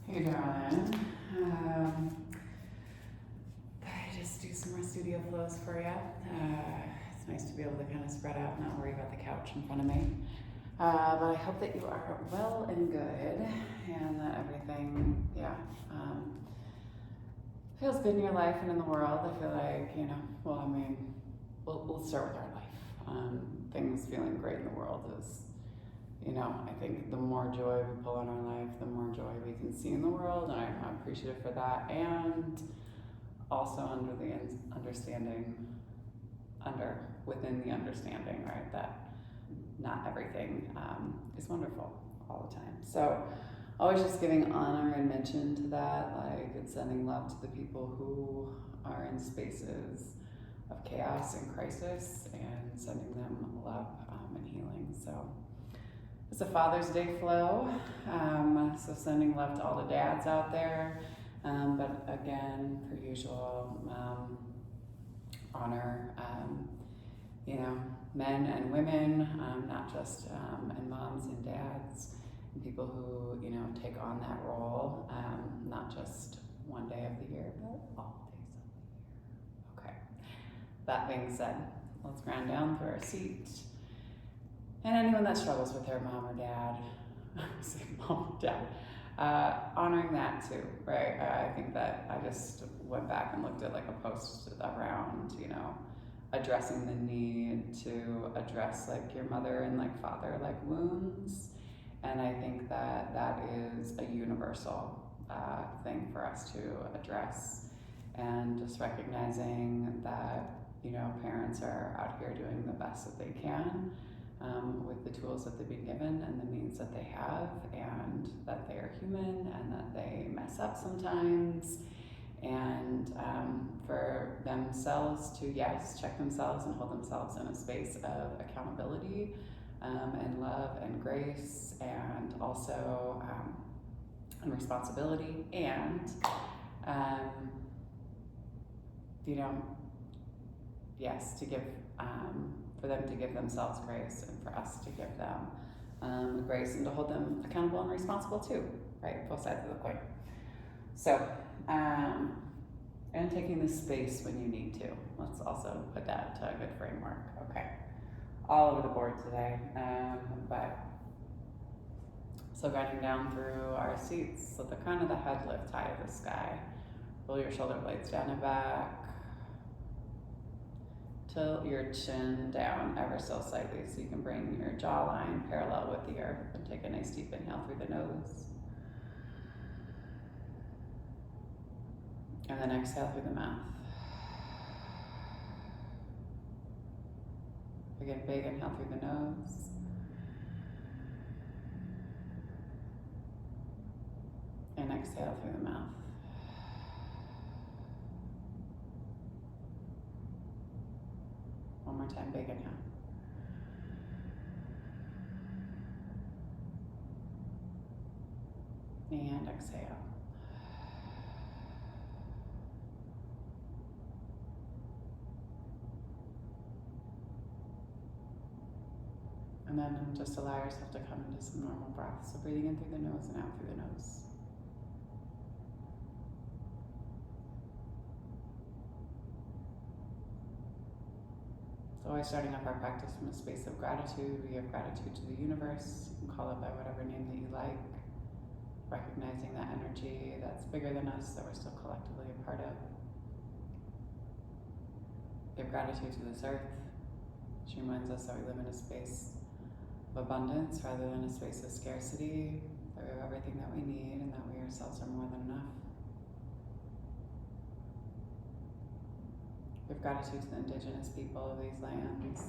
Hey darling, I just do some more studio flows for you. It's nice to be able to kind of spread out and not worry about the couch in front of me. But I hope that you are well and good and that everything, feels good in your life and in the world. I feel like, we'll start with our life. Things feeling great in the world is, I think the more joy we pull in our life, the more joy we can see in the world, and I'm appreciative for that. And also within the understanding, right, that not everything is wonderful all the time. So always just giving honor and mention to that, like it's sending love to the people who are in spaces of chaos and crisis and sending them love and healing. So it's a Father's Day flow, so sending love to all the dads out there. But again, per usual, honor, men and women, not just, and moms and dads, and people who, take on that role, not just one day of the year, but all days of the year. Okay, that being said, let's ground down through our seat. And anyone that struggles with their mom or dad, honoring that too, right? I think that I just went back and looked at like a post around, addressing the need to address like your mother and like father like wounds. And I think that that is a universal thing for us to address, and just recognizing that, parents are out here doing the best that they can. With the tools that they've been given and the means that they have, and that they are human and that they mess up sometimes, and for themselves to, yes, check themselves and hold themselves in a space of accountability and love and grace, and also and responsibility, and yes, to give for them to give themselves grace, and for us to give them grace, and to hold them accountable and responsible too, right? Both sides of the coin. So, and taking the space when you need to. Let's also put that to a good framework. Okay, all over the board today, but so guiding down through our seats. Let the crown of the head lift high to the sky. Roll your shoulder blades down and back. Tilt your chin down ever so slightly so you can bring your jawline parallel with the earth, and take a nice deep inhale through the nose. And then exhale through the mouth. Again, big inhale through the nose. And exhale through the mouth. One more time, big inhale. And exhale. And then just allow yourself to come into some normal breath. So breathing in through the nose and out through the nose. So always starting off our practice from a space of gratitude. We give gratitude to the universe. You can call it by whatever name that you like. Recognizing that energy that's bigger than us, that we're still collectively a part of. Give gratitude to this earth. She reminds us that we live in a space of abundance rather than a space of scarcity, that we have everything that we need, and that we ourselves are more than enough. Give gratitude to the indigenous people of these lands.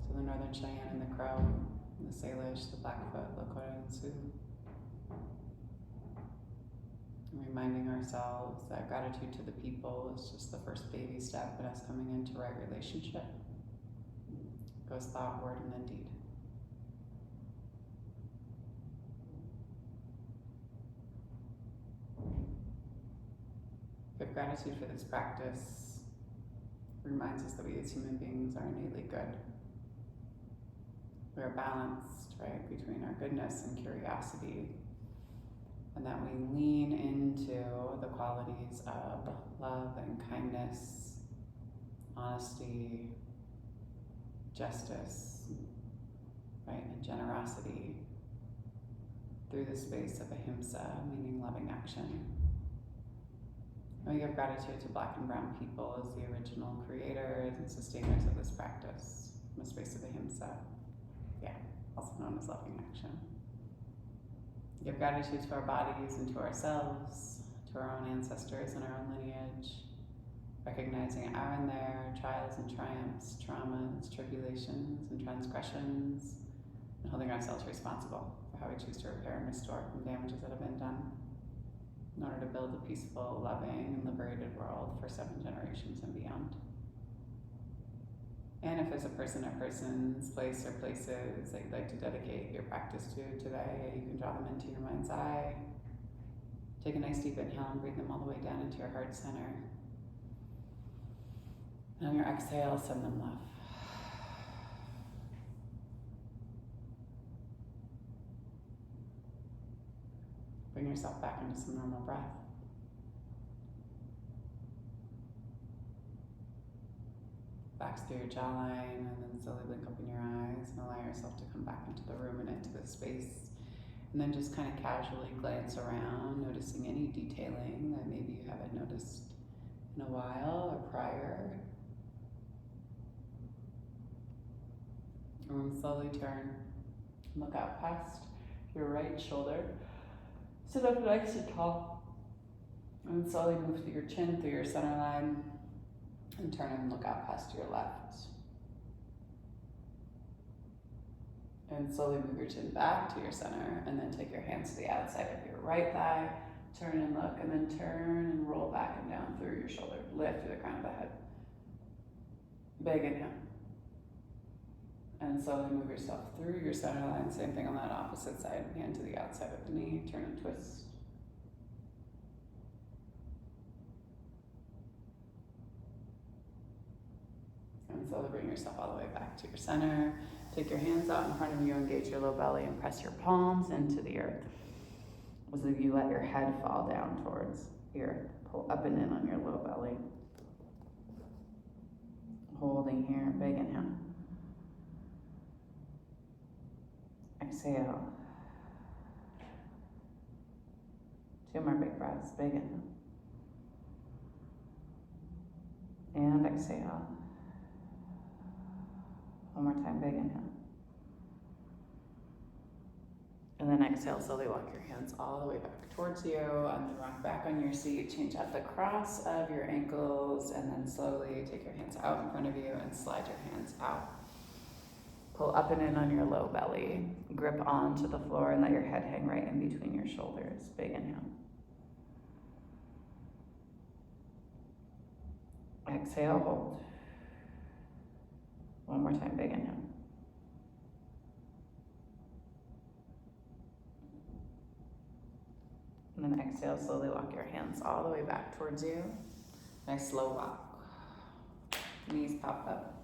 So the Northern Cheyenne and the Crow, and the Salish, the Blackfoot, Lakota, and Sioux. And reminding ourselves that gratitude to the people is just the first baby step in us coming into right relationship. It goes thought, word, and then deed. Give gratitude for this practice. It reminds us that we as human beings are innately good. We are balanced, right, between our goodness and curiosity, and that we lean into the qualities of love and kindness, honesty, justice, right, and generosity through the space of ahimsa, meaning loving action. And we give gratitude to Black and Brown people as the original creators and sustainers of this practice from a space of ahimsa, also known as loving action. We give gratitude to our bodies and to ourselves, to our own ancestors and our own lineage, recognizing our and their trials and triumphs, traumas, tribulations, and transgressions, and holding ourselves responsible for how we choose to repair and restore from damages that have been done in order to build a peaceful, loving, and liberated world for 7 generations and beyond. And if there's a person or persons, place or places that you'd like to dedicate your practice to today, you can draw them into your mind's eye. Take a nice deep inhale and breathe them all the way down into your heart center. And on your exhale, send them love. Bring yourself back into some normal breath. Relax through your jawline, and then slowly blink open your eyes and allow yourself to come back into the room and into the space. And then just kind of casually glance around, noticing any detailing that maybe you haven't noticed in a while or prior. And then slowly turn, look out past your right shoulder. Sit up nice and tall. And slowly move through your chin, through your center line, and turn and look out past your left. And slowly move your chin back to your center, and then take your hands to the outside of your right thigh, turn and look, and then turn and roll back and down through your shoulder, lift through the crown of the head. Big inhale. And slowly move yourself through your center line, same thing on that opposite side, hand to the outside of the knee, turn and twist. And slowly bring yourself all the way back to your center. Take your hands out in front of you, engage your low belly, and press your palms into the earth. As if you let your head fall down towards the earth. Pull up and in on your low belly. Holding here, big inhale. Exhale. 2 more big breaths, big inhale. And exhale. 1 more time, big inhale. And then exhale, slowly walk your hands all the way back towards you, and then rock back on your seat. Change out the cross of your ankles, and then slowly take your hands out in front of you and slide your hands out. Pull up and in on your low belly. Grip onto the floor and let your head hang right in between your shoulders. Big inhale. Exhale, hold. 1 more time, big inhale. And then exhale, slowly walk your hands all the way back towards you. Nice slow walk. Knees pop up.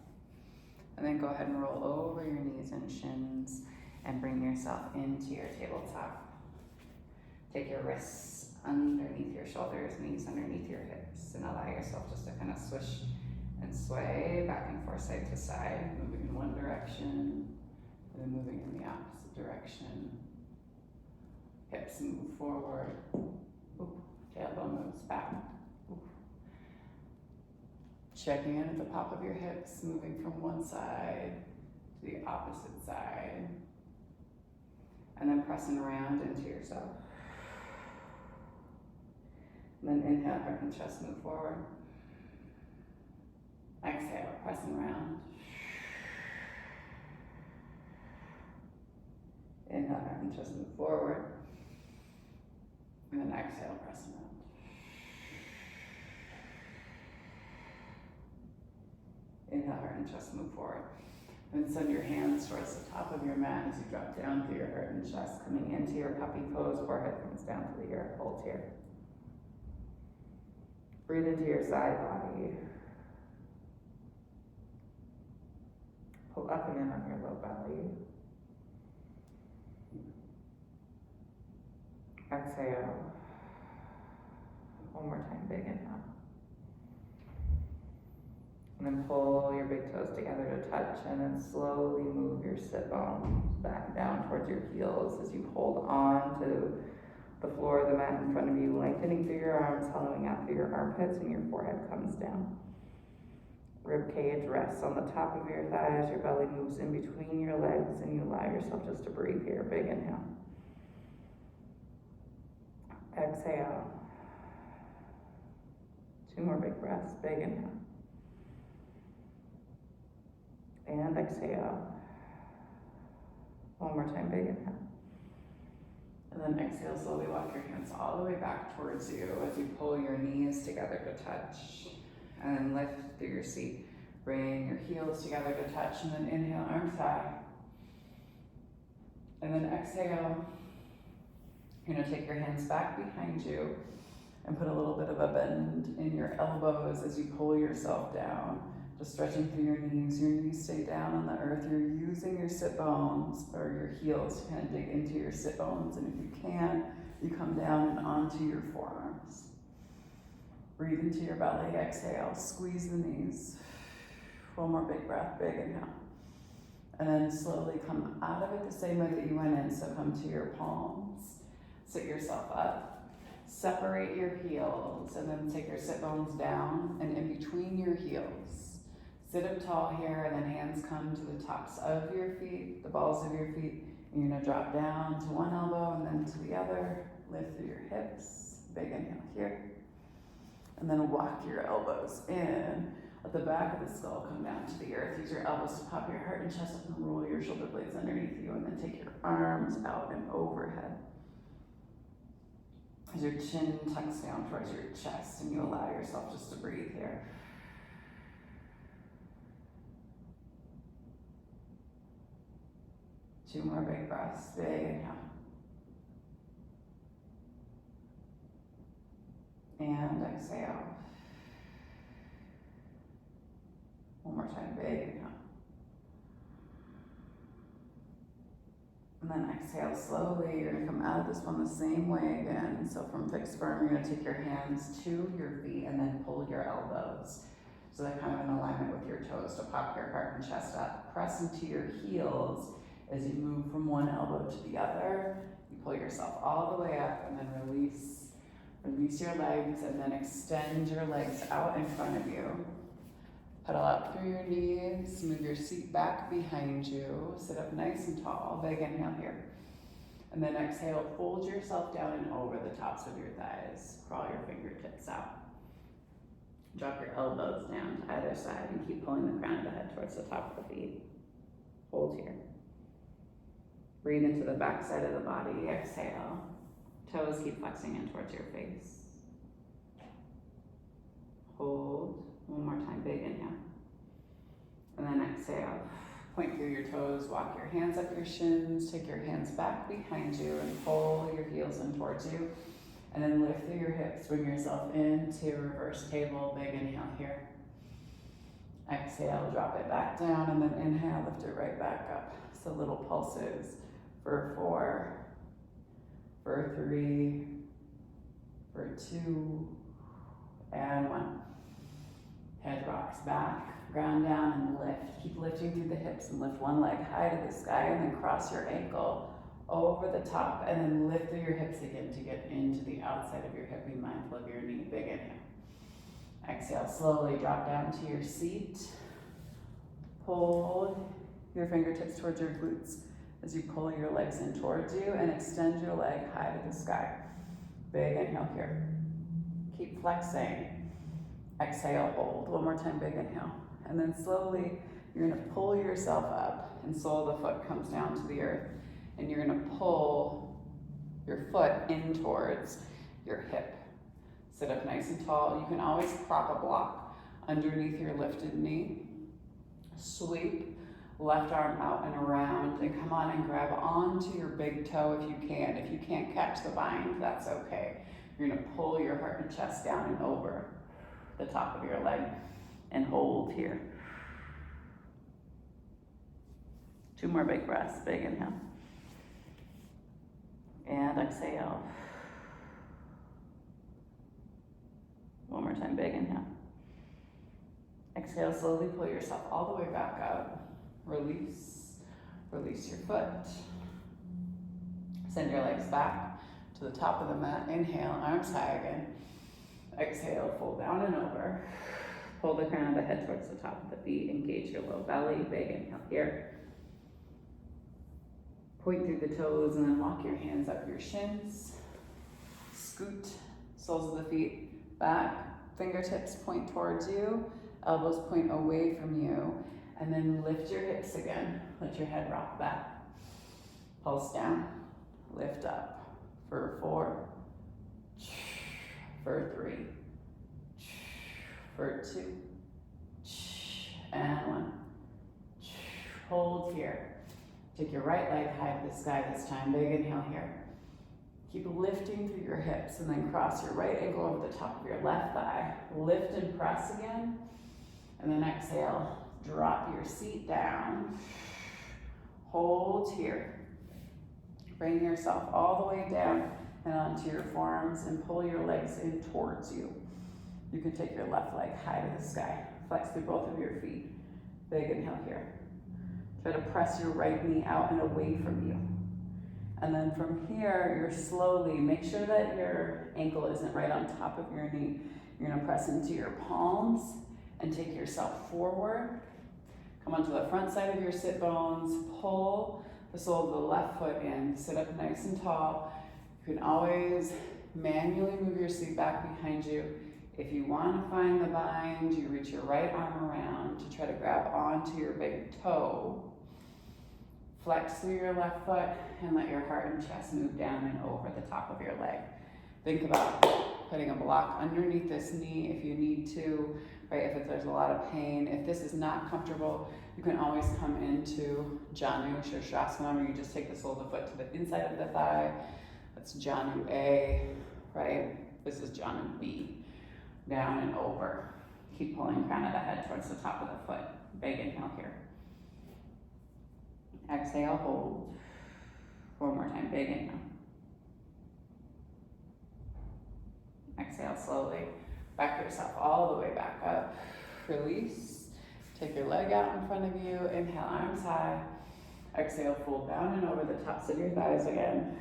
And then go ahead and roll over your knees and shins and bring yourself into your tabletop. Take your wrists underneath your shoulders, knees underneath your hips, and allow yourself just to kind of swish and sway back and forth, side to side, moving in one direction, and then moving in the opposite direction. Hips move forward. Ooh, tailbone moves back. Ooh. Checking in at the top of your hips, moving from one side to the opposite side. And then pressing around into yourself. And then inhale, heart and chest move forward. Exhale, pressing around. Inhale, heart and chest move forward. And then exhale, pressing around. Inhale, heart and chest move forward. And send your hands towards the top of your mat as you drop down through your heart and chest, coming into your puppy pose. Forehead comes down to the earth. Hold here. Breathe into your side body. Pull up and in on your low belly. Exhale. One more time, big inhale. And then pull your big toes together to touch, and then slowly move your sit bones back down towards your heels as you hold on to the floor of the mat in front of you, lengthening through your arms, hollowing out through your armpits, and your forehead comes down. Rib cage rests on the top of your thighs, your belly moves in between your legs, and you allow yourself just to breathe here. Big inhale. Exhale. 2 more big breaths. Big inhale. And exhale. One more time, big inhale. And then exhale, slowly walk your hands all the way back towards you as you pull your knees together to touch. And then lift through your seat. Bring your heels together to touch, and then inhale, arms high. And then exhale. You're gonna take your hands back behind you and put a little bit of a bend in your elbows as you pull yourself down. Just stretching through your knees stay down on the earth. You're using your sit bones or your heels to kind of dig into your sit bones. And if you can, you come down and onto your forearms. Breathe into your belly, exhale, squeeze the knees. One more big breath, big inhale. And then slowly come out of it the same way that you went in. So come to your palms, sit yourself up, separate your heels, and then take your sit bones down and in between your heels. Sit up tall here, and then hands come to the tops of your feet, the balls of your feet. And you're gonna drop down to one elbow and then to the other. Lift through your hips, big inhale here. And then walk your elbows in. Let the back of the skull come down to the earth. Use your elbows to pop your heart and chest up and roll your shoulder blades underneath you. And then take your arms out and overhead. As your chin tucks down towards your chest, and you allow yourself just to breathe here. Two more big breaths, big inhale. And exhale. One more time, big inhale. And then exhale slowly. You're gonna come out of this one the same way again. So from fixed firm, you're gonna take your hands to your feet and then pull your elbows. So they're kind of in alignment with your toes to pop your heart and chest up. Press into your heels as you move from one elbow to the other. You pull yourself all the way up and then release. Release your legs and then extend your legs out in front of you. Pedal out through your knees, move your seat back behind you, sit up nice and tall, big inhale here. And then exhale, fold yourself down and over the tops of your thighs. Crawl your fingertips out. Drop your elbows down to either side and keep pulling the crown of the head towards the top of the feet. Hold here. Breathe into the back side of the body, exhale. Toes keep flexing in towards your face. Hold. One more time, big inhale. And then exhale. Point through your toes, walk your hands up your shins, take your hands back behind you and pull your heels in towards you. And then lift through your hips, bring yourself into reverse table, big inhale here. Exhale, drop it back down, and then inhale, lift it right back up. So little pulses for 4, for 3, for 2, and 1. Head rocks back, ground down and lift. Keep lifting through the hips and lift one leg high to the sky and then cross your ankle over the top and then lift through your hips again to get into the outside of your hip. Be mindful of your knee, big inhale. Exhale, slowly drop down to your seat. Pull your fingertips towards your glutes as you pull your legs in towards you and extend your leg high to the sky. Big inhale here. Keep flexing. Exhale, hold. One more time, big inhale. And then slowly, you're gonna pull yourself up and sole of the foot comes down to the earth. And you're gonna pull your foot in towards your hip. Sit up nice and tall. You can always prop a block underneath your lifted knee. Sweep left arm out and around and come on and grab onto your big toe if you can. If you can't catch the bind, that's okay. You're gonna pull your heart and chest down and over the top of your leg and hold here. 2 more big breaths, big inhale. And exhale. more time, big inhale. Exhale, slowly pull yourself all the way back up. Release, release your foot. Send your legs back to the top of the mat. Inhale, arms high again. Exhale, fold down and over. Pull the crown of the head towards the top of the feet. Engage your low belly. Big inhale here. Point through the toes and then walk your hands up your shins. Scoot soles of the feet back. Fingertips point towards you. Elbows point away from you. And then lift your hips again. Let your head rock back. Pulse down. Lift up. For 4. For 3. For 2. And 1. Hold here. Take your right leg high to the sky this time. Big inhale here. Keep lifting through your hips and then cross your right ankle over the top of your left thigh. Lift and press again. And then exhale. Drop your seat down. Hold here. Bring yourself all the way down and onto your forearms and pull your legs in towards you. You can take your left leg high to the sky. Flex through both of your feet. Big inhale here. Try to press your right knee out and away from you. And then from here, you're slowly, make sure that your ankle isn't right on top of your knee. You're gonna press into your palms and take yourself forward. Come onto the front side of your sit bones. Pull the sole of the left foot in. Sit up nice and tall. You can always manually move your seat back behind you. If you want to find the bind, you reach your right arm around to try to grab onto your big toe. Flex through your left foot and let your heart and chest move down and over the top of your leg. Think about putting a block underneath this knee if you need to, right? If there's a lot of pain. If this is not comfortable, you can always come into Janu Shirshasana, where you just take the sole of the foot to the inside of the thigh. That's Janu A, right? This is Janu B. Down and over. Keep pulling crown of the head towards the top of the foot. Big inhale here. Exhale, hold. 4 more time, big inhale. Exhale slowly. Back yourself all the way back up. Release. Take your leg out in front of you. Inhale, arms high. Exhale, fold down and over the tops of your thighs again.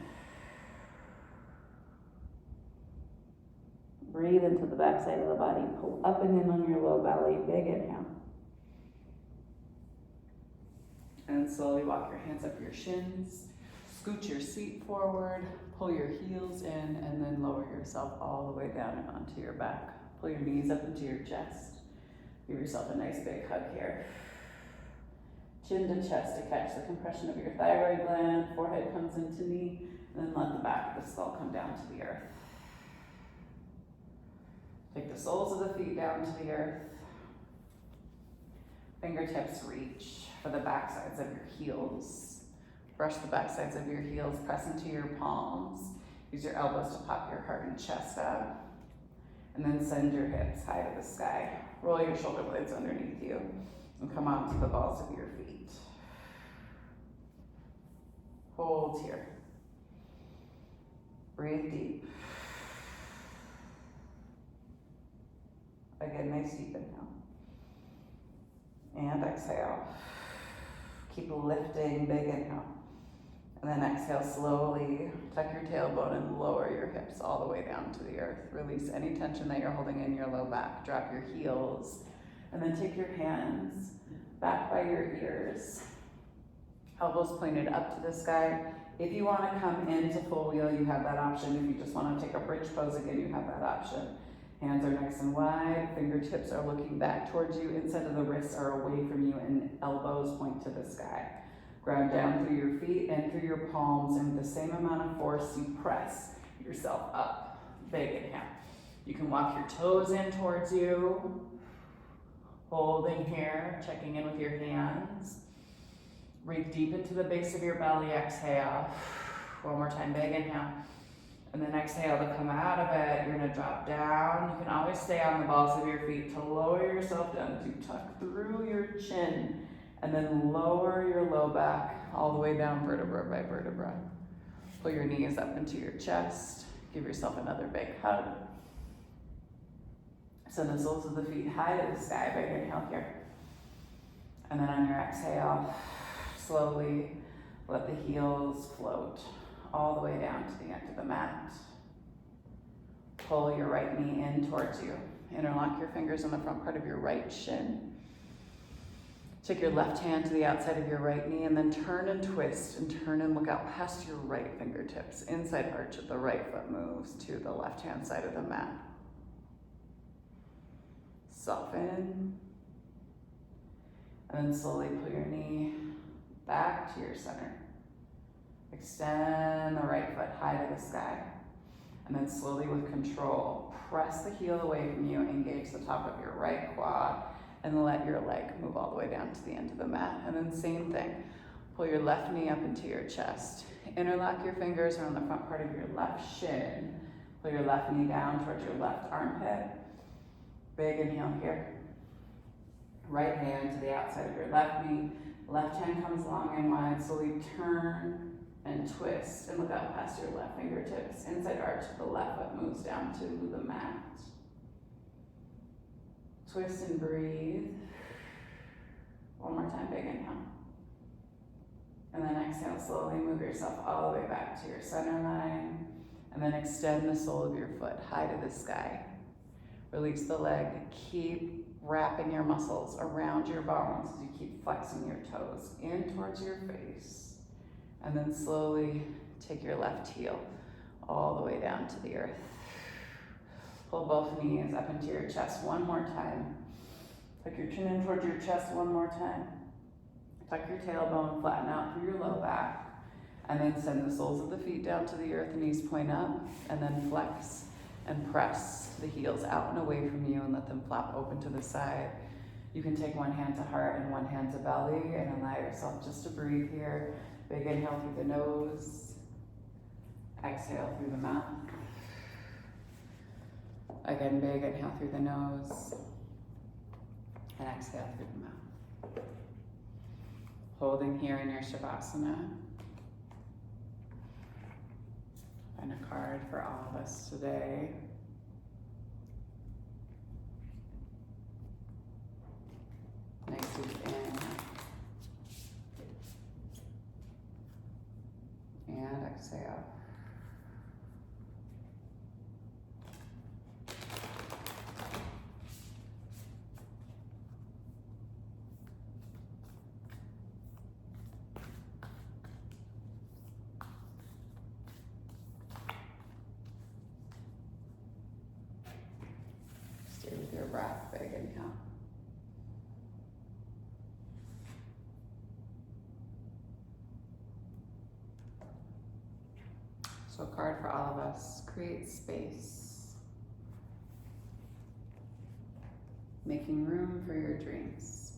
Breathe into the back side of the body. Pull up and in on your low belly. Big inhale. And slowly walk your hands up your shins. Scoot your seat forward. Pull your heels in and then lower yourself all the way down and onto your back. Pull your knees up into your chest. Give yourself a nice big hug here. Chin to chest to catch the compression of your thyroid gland. Forehead comes into knee. And then let the back of the skull come down to the earth. Take the soles of the feet down to the earth. Fingertips reach for the back sides of your heels. Brush the back sides of your heels, press into your palms. Use your elbows to pop your heart and chest up. And then send your hips high to the sky. Roll your shoulder blades underneath you and come onto the balls of your feet. Hold here. Breathe deep. Again, nice deep inhale. And exhale. Keep lifting, big inhale. And then exhale slowly. Tuck your tailbone and lower your hips all the way down to the earth. Release any tension that you're holding in your low back. Drop your heels. And then take your hands back by your ears. Elbows pointed up to the sky. If you want to come into full wheel, you have that option. If you just want to take a bridge pose again, you have that option. Hands are nice and wide, fingertips are looking back towards you, inside of the wrists are away from you, and elbows point to the sky. Ground down through your feet and through your palms, and with the same amount of force, you press yourself up. Big inhale. You can walk your toes in towards you, holding here, checking in with your hands. Breathe deep into the base of your belly, exhale. 1 more time, big inhale. And then exhale to come out of it. You're gonna drop down. You can always stay on the balls of your feet to lower yourself down, to tuck through your chin, and then lower your low back all the way down vertebra by vertebra. Pull your knees up into your chest. Give yourself another big hug. Send the soles of the feet high to the sky. Big inhale here. And then on your exhale, slowly let the heels float all the way down to the end of the mat. Pull your right knee in towards you. Interlock your fingers on the front part of your right shin. Take your left hand to the outside of your right knee and then turn and twist and turn and look out past your right fingertips. Inside arch of the right foot moves to the left hand side of the mat. Soften. And then slowly pull your knee back to your center. Extend the right foot high to the sky. And then slowly with control, press the heel away from you, engage the top of your right quad, and let your leg move all the way down to the end of the mat. And then same thing, pull your left knee up into your chest. Interlock your fingers around the front part of your left shin. Pull your left knee down towards your left armpit. Big inhale here. Right hand to the outside of your left knee. Left hand comes long and wide. Slowly turn and twist and look out past your left fingertips. Inside arch, the left foot moves down to the mat. Twist and breathe. One more time, big inhale. And then exhale, slowly move yourself all the way back to your center line. And then extend the sole of your foot high to the sky. Release the leg. Keep wrapping your muscles around your bones as you keep flexing your toes in towards your face. And then slowly take your left heel all the way down to the earth. Pull both knees up into your chest one more time. Tuck your chin in towards your chest one more time. Tuck your tailbone, flatten out through your low back. And then send the soles of the feet down to the earth, knees point up, and then flex and press the heels out and away from you and let them flap open to the side. You can take one hand to heart and one hand to belly and allow yourself just to breathe here. Big inhale through the nose. Exhale through the mouth. Again, big inhale through the nose. And exhale through the mouth. Holding here in your Shavasana. And a card for all of us today. Nice deep in. And exhale. Stay with your breath, big inhale. So a card for all of us, create space. Making room for your dreams.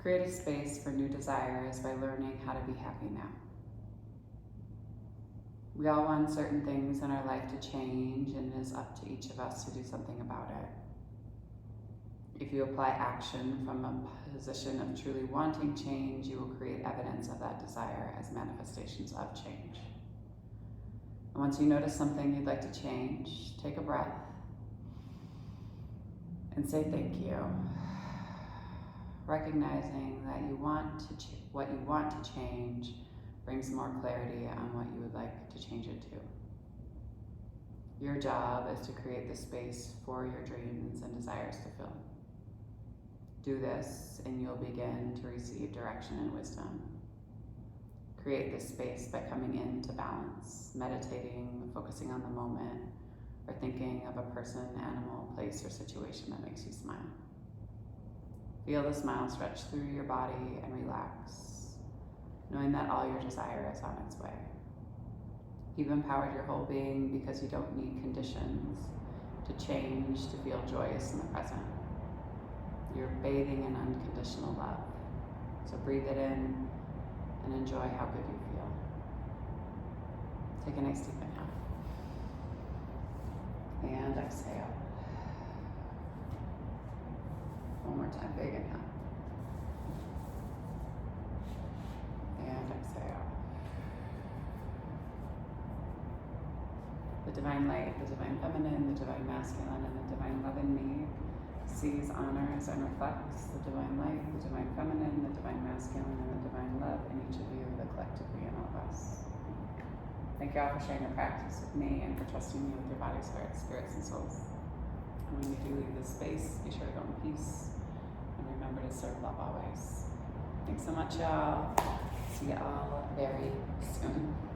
Create a space for new desires by learning how to be happy now. We all want certain things in our life to change, and it is up to each of us to do something about it. If you apply action from a position of truly wanting change, you will create evidence of that desire as manifestations of change. And once you notice something you'd like to change, take a breath and say thank you. Recognizing that what you want to change brings more clarity on what you would like to change it to. Your job is to create the space for your dreams and desires to fill. Do this and you'll begin to receive direction and wisdom. Create this space by coming into balance, meditating, focusing on the moment, or thinking of a person, animal, place, or situation that makes you smile. Feel the smile stretch through your body and relax, knowing that all your desire is on its way. You've empowered your whole being because you don't need conditions to change to feel joyous in the present. You're bathing in unconditional love. So breathe it in and enjoy how good you feel. Take a nice deep inhale. And exhale. One more time, big inhale. And exhale. The divine light, the divine feminine, the divine masculine, and the divine love in me sees, honors, and reflects the divine light, the divine feminine, the divine masculine, and the divine love in each of you, the collectively in all of us. Thank you all for sharing your practice with me and for trusting me with your bodies, hearts, spirits, and souls. And when you do leave this space, be sure to go in peace and remember to serve love always. Thanks so much, y'all. See y'all very soon.